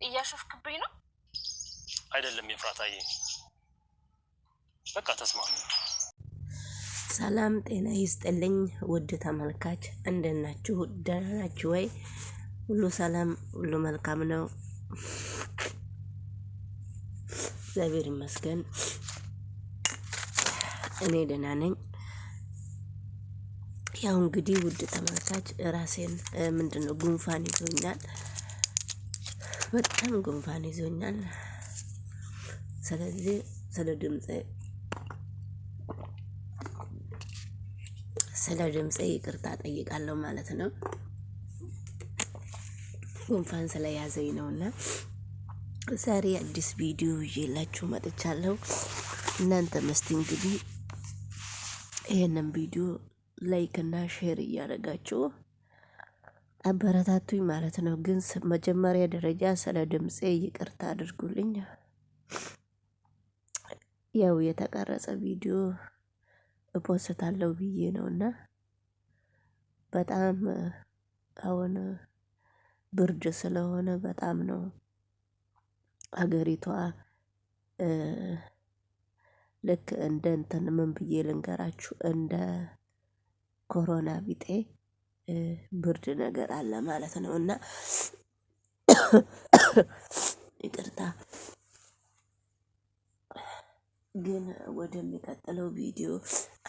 እያሾፍክብኝ ነው? አይደለም የፍራታዬ፣ በቃ ተስማሙ። ሰላም ጤና ይስጥልኝ ውድ ተመልካች፣ እንደት ናችሁ? ደህና ናችሁ ወይ? ሁሉ ሰላም፣ ሁሉ መልካም ነው። እግዚአብሔር ይመስገን እኔ ደህና ነኝ። ያው እንግዲህ ውድ ተመልካች ራሴን ምንድነው ጉንፋን ይዞኛል፣ በጣም ጉንፋን ይዞኛል። ስለዚህ ስለ ድምፄ ይቅርታ ጠይቃለሁ ማለት ነው። ጉንፋን ስለያዘኝ ነውና ዛሬ አዲስ ቪዲዮ ይዤላችሁ መጥቻለሁ። እናንተም እስቲ እንግዲህ ይሄንን ቪዲዮ ላይክ እና ሼር እያደረጋችሁ አበረታቱኝ ማለት ነው። ግን መጀመሪያ ደረጃ ስለ ድምፄ ይቅርታ አድርጉልኝ። ያው የተቀረጸ ቪዲዮ እፖስታለሁ ብዬ ነውና በጣም አሁን ብርድ ስለሆነ በጣም ነው አገሪቷ ልክ እንደ እንትን ምን ብዬ ልንገራችሁ፣ እንደ ኮሮና ቢጤ ብርድ ነገር አለ ማለት ነው። እና ይቅርታ። ግን ወደሚቀጥለው ቪዲዮ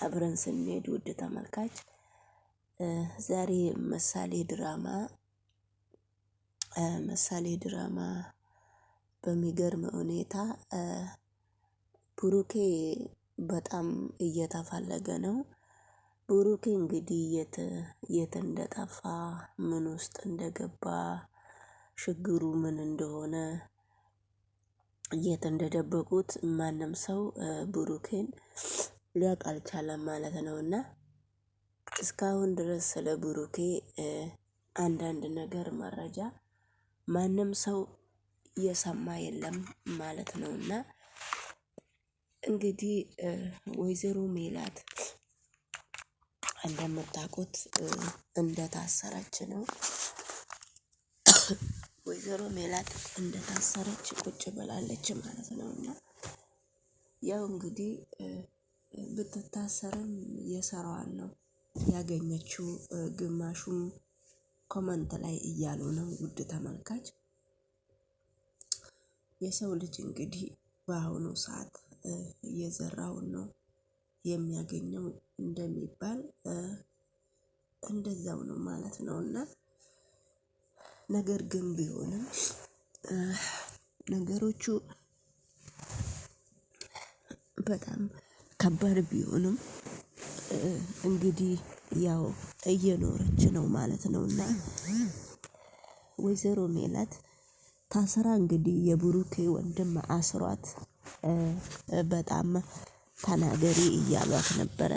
አብረን ስንሄድ ውድ ተመልካች ዛሬ ምሳሌ ድራማ በሚገርም ሁኔታ ብሩኬ በጣም እየተፈለገ ነው። ብሩኬ እንግዲህ የት እንደጠፋ፣ ምን ውስጥ እንደገባ፣ ችግሩ ምን እንደሆነ፣ የት እንደደበቁት ማንም ሰው ብሩኬን ሊያውቅ አልቻለም ማለት ነውና እስካሁን ድረስ ስለ ብሩኬ አንዳንድ ነገር መረጃ ማንም ሰው የሰማ የለም ማለት ነውና እንግዲህ ወይዘሮ ሜላት እንደምታውቁት እንደታሰረች ነው። ወይዘሮ ሜላት እንደታሰረች ቁጭ ብላለች ማለት ነውና ያው እንግዲህ ብትታሰርም የሰራዋን ነው ያገኘችው፣ ግማሹም ኮመንት ላይ እያሉ ነው። ውድ ተመልካች የሰው ልጅ እንግዲህ በአሁኑ ሰዓት የዘራውን ነው የሚያገኘው እንደሚባል እንደዛው ነው ማለት ነውና ነገር ግን ቢሆንም ነገሮቹ በጣም ከባድ ቢሆንም እንግዲህ ያው እየኖረች ነው ማለት ነውና ወይዘሮ ሜላት ታስራ እንግዲህ የብሩኬ ወንድም አስሯት በጣም ተናገሪ እያሏት ነበረ።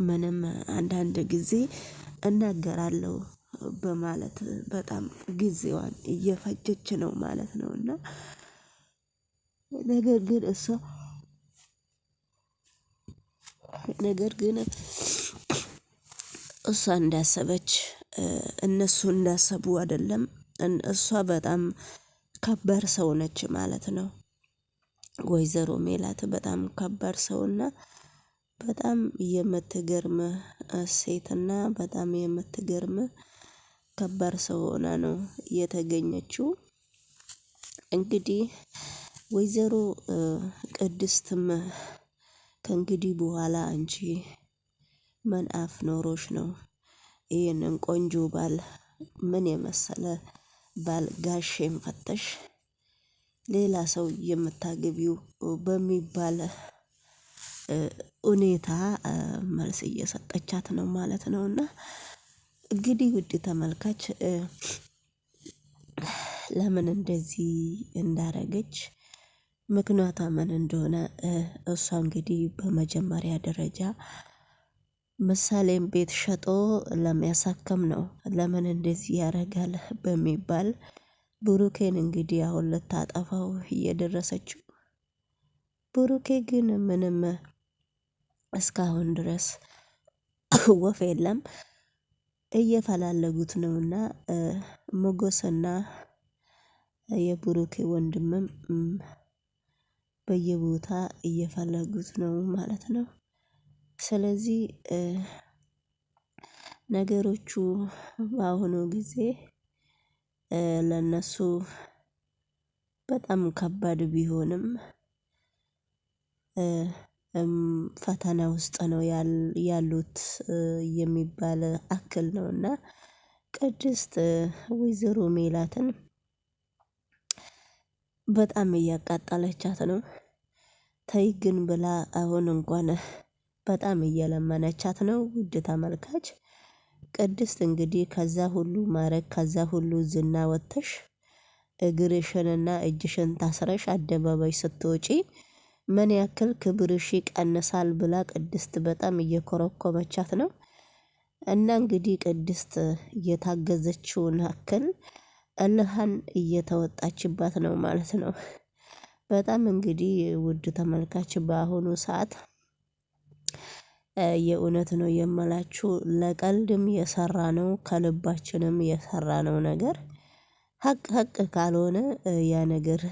ምንም አንዳንድ ጊዜ እናገራለሁ በማለት በጣም ጊዜዋን እየፈጀች ነው ማለት ነውና ነገር ግን እሷ እንዳሰበች እነሱ እንዳሰቡ አይደለም። እሷ በጣም ከባድ ሰው ነች ማለት ነው። ወይዘሮ ሜላት በጣም ከባድ ሰውና በጣም የምትገርም ሴትና በጣም የምትገርም ከባድ ሰው ሆና ነው የተገኘችው። እንግዲህ ወይዘሮ ቅድስትም ከእንግዲህ በኋላ አንቺ ምን አፍ ኖሮሽ ነው ይህንን ቆንጆ ባል፣ ምን የመሰለ ባል ጋሼን ፈተሽ ሌላ ሰው የምታገቢው በሚባል ሁኔታ መልስ እየሰጠቻት ነው ማለት ነውና እንግዲህ ውድ ተመልካች ለምን እንደዚህ እንዳረገች ምክንያቷ ምን እንደሆነ እሷ እንግዲህ በመጀመሪያ ደረጃ ምሳሌም ቤት ሸጦ ለሚያሳክም ነው ለምን እንደዚህ ያደርጋል በሚባል ብሩኬን እንግዲህ አሁን ልታጠፋው እየደረሰችው። ብሩኬ ግን ምንም እስካሁን ድረስ ወፍ የለም፣ እየፈላለጉት ነውና ሞገስና የብሩኬ ወንድምም በየቦታ እየፈለጉት ነው ማለት ነው። ስለዚህ ነገሮቹ በአሁኑ ጊዜ ለነሱ በጣም ከባድ ቢሆንም ፈተና ውስጥ ነው ያሉት የሚባል አክል ነውና ቅድስት ወይዘሮ ሜላትን በጣም እያቃጠለቻት ነው። ተይ ግን ብላ አሁን እንኳን በጣም እየለመነቻት ነው። ውድ ተመልካች ቅድስት እንግዲህ ከዛ ሁሉ ማረግ ከዛ ሁሉ ዝና ወጥተሽ እግርሽንና እጅሽን ታስረሽ አደባባይ ስትወጪ ምን ያክል ክብርሽ ይቀንሳል ብላ ቅድስት በጣም እየኮረኮመቻት ነው። እና እንግዲህ ቅድስት እየታገዘችውን ያክል እልሃን እየተወጣችባት ነው ማለት ነው። በጣም እንግዲህ ውድ ተመልካች በአሁኑ ሰዓት የእውነት ነው የምላችሁ ለቀልድም የሰራ ነው ከልባችንም የሰራ ነው ነገር ሀቅ ካልሆነ ያ ነገር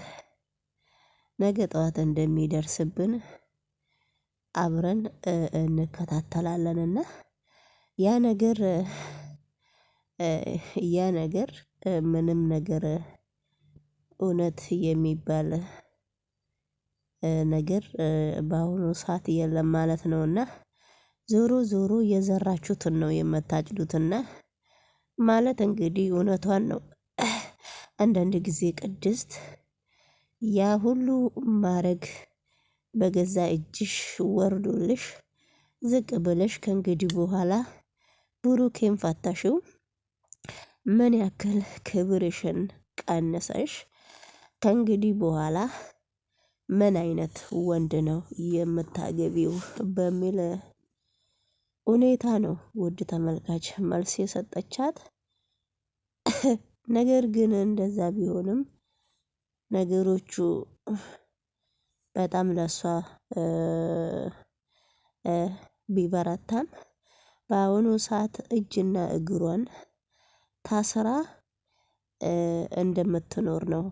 ነገ ጠዋት እንደሚደርስብን አብረን እንከታተላለንና ያ ነገር ምንም ነገር እውነት የሚባል ነገር በአሁኑ ሰዓት የለም ማለት ነውና ዞሮ ዞሮ የዘራችሁትን ነው የምታጭዱትና ማለት እንግዲህ እውነቷን ነው። አንዳንድ ጊዜ ቅድስት ያ ሁሉ ማረግ በገዛ እጅሽ ወርዶልሽ ዝቅ ብለሽ ከእንግዲህ በኋላ ብሩኬን ፈታሽው ምን ያክል ክብርሽን ቀንሰሽ ከእንግዲህ በኋላ ምን አይነት ወንድ ነው የምታገቢው በሚል ሁኔታ ነው ውድ ተመልካች መልስ የሰጠቻት። ነገር ግን እንደዛ ቢሆንም ነገሮቹ በጣም ለሷ ቢበረታም በአሁኑ ሰዓት እጅና እግሯን ታስራ እንደምትኖር ነው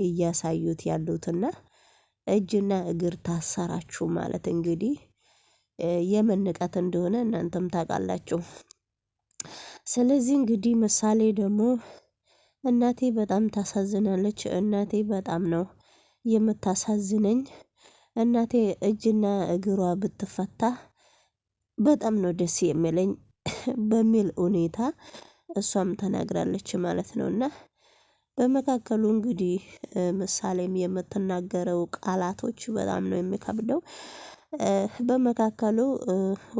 እያሳዩት ያሉትና እጅና እግር ታሰራችሁ ማለት እንግዲህ የምን ንቀት እንደሆነ እናንተም ታውቃላችሁ። ስለዚህ እንግዲህ ምሳሌ ደግሞ እናቴ በጣም ታሳዝናለች። እናቴ በጣም ነው የምታሳዝነኝ። እናቴ እጅና እግሯ ብትፈታ በጣም ነው ደስ የሚለኝ በሚል ሁኔታ እሷም ተናግራለች ማለት ነውና በመካከሉ እንግዲህ ምሳሌም የምትናገረው ቃላቶች በጣም ነው የሚከብደው። በመካከሉ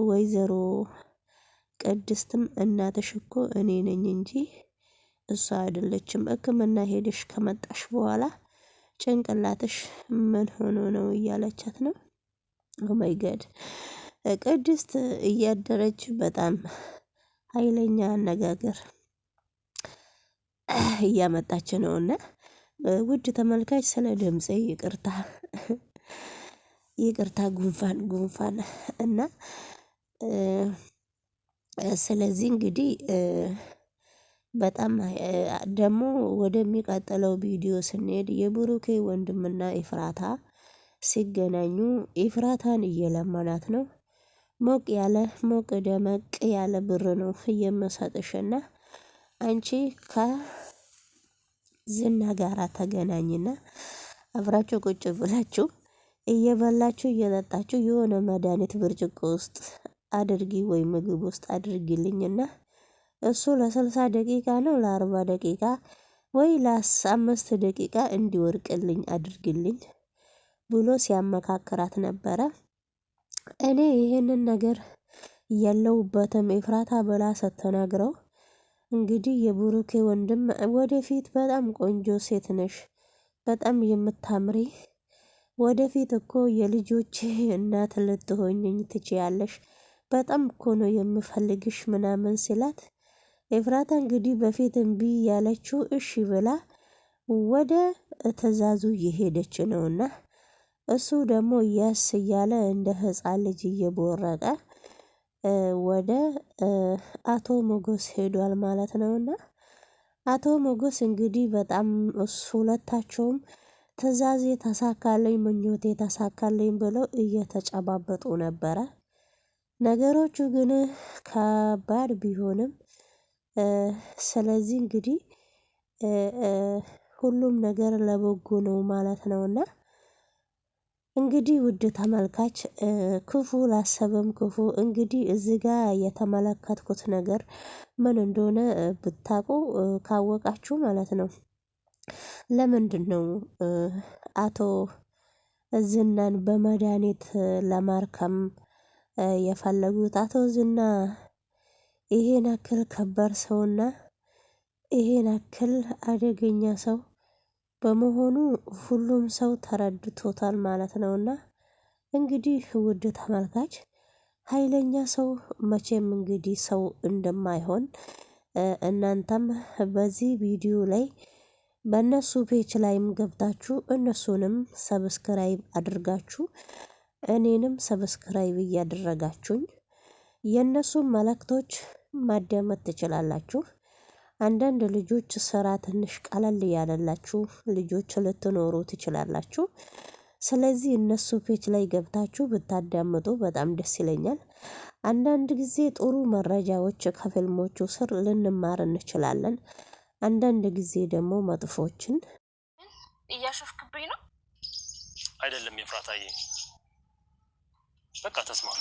ወይዘሮ ቅድስትም እናትሽ እኮ እኔ ነኝ እንጂ እሷ አይደለችም። ሕክምና ሄደሽ ከመጣሽ በኋላ ጭንቅላትሽ ምን ሆኖ ነው እያለቻት ነው። ኦ ማይ ጋድ ቅድስት እያደረች በጣም ኃይለኛ አነጋገር እያመጣች ነውና ውድ ተመልካች ስለ ድምፄ ይቅርታ ጉንፋን እና ስለዚህ እንግዲህ በጣም ደግሞ ወደሚቀጥለው ቪዲዮ ስንሄድ የብሩኬ ወንድምና ኤፍራታ ሲገናኙ ኤፍራታን እየለመናት ነው። ሞቅ ደመቅ ያለ ብር ነው የምሰጥሽና አንቺ ከዝና ጋራ ተገናኝና አብራችሁ ቁጭ ብላችሁ እየበላችሁ እየጠጣችሁ የሆነ መድሃኒት ብርጭቆ ውስጥ አድርጊ ወይ ምግብ ውስጥ አድርጊልኝና እሱ ለ60 ደቂቃ ነው ለ40 ደቂቃ ወይ ለ5 ደቂቃ እንዲወርቅልኝ አድርግልኝ ብሎ ሲያመካክራት ነበረ። እኔ ይሄንን ነገር የለውበትም ኤፍራታ ብላ ስትነግረው እንግዲህ የብሩኬ ወንድም ወደፊት በጣም ቆንጆ ሴት ነሽ፣ በጣም የምታምሪ ወደፊት እኮ የልጆቼ እናት ልትሆኚኝ ትችያለሽ፣ በጣም እኮ ነው የምፈልግሽ ምናምን ሲላት ኤፍራታ እንግዲህ በፊት እምቢ ያለችው እሺ ብላ ወደ ትዕዛዙ እየሄደች ነውና እሱ ደግሞ ያስ እያለ እንደ ሕፃን ልጅ እየቦረቀ ወደ አቶ ሞገስ ሄዷል ማለት ነውና አቶ ሞገስ እንግዲህ በጣም ሁለታቸውም ትዕዛዜ ተሳካልኝ ምኞቴ ተሳካልኝ ብለው እየተጨባበጡ ነበረ። ነገሮቹ ግን ከባድ ቢሆንም ስለዚህ እንግዲህ ሁሉም ነገር ለበጎ ነው ማለት ነውና እንግዲህ ውድ ተመልካች ክፉ ላሰበም ክፉ እንግዲህ እዚህ ጋር የተመለከትኩት ነገር ምን እንደሆነ ብታውቁ ካወቃችሁ ማለት ነው። ለምንድን ነው አቶ ዝናን በመድኃኒት ለማርከም የፈለጉት? አቶ ዝና ይሄን ያክል ከባድ ሰውና ይሄን ያክል አደገኛ ሰው በመሆኑ ሁሉም ሰው ተረድቶታል ማለት ነውና እንግዲህ ውድ ተመልካች ኃይለኛ ሰው መቼም እንግዲህ ሰው እንደማይሆን እናንተም በዚህ ቪዲዮ ላይ በእነሱ ፔጅ ላይም ገብታችሁ እነሱንም ሰብስክራይብ አድርጋችሁ እኔንም ሰብስክራይብ እያደረጋችሁኝ የእነሱን መልእክቶች ማዳመጥ ትችላላችሁ። አንዳንድ ልጆች ስራ ትንሽ ቀለል ያለላችሁ ልጆች ልትኖሩ ትችላላችሁ። ስለዚህ እነሱ ፔጅ ላይ ገብታችሁ ብታዳምጡ በጣም ደስ ይለኛል። አንዳንድ ጊዜ ጥሩ መረጃዎች ከፊልሞቹ ስር ልንማር እንችላለን። አንዳንድ ጊዜ ደግሞ መጥፎችን እያሾፍክብኝ ነው አይደለም ኤፍራታዬ፣ በቃ ተስማሙ።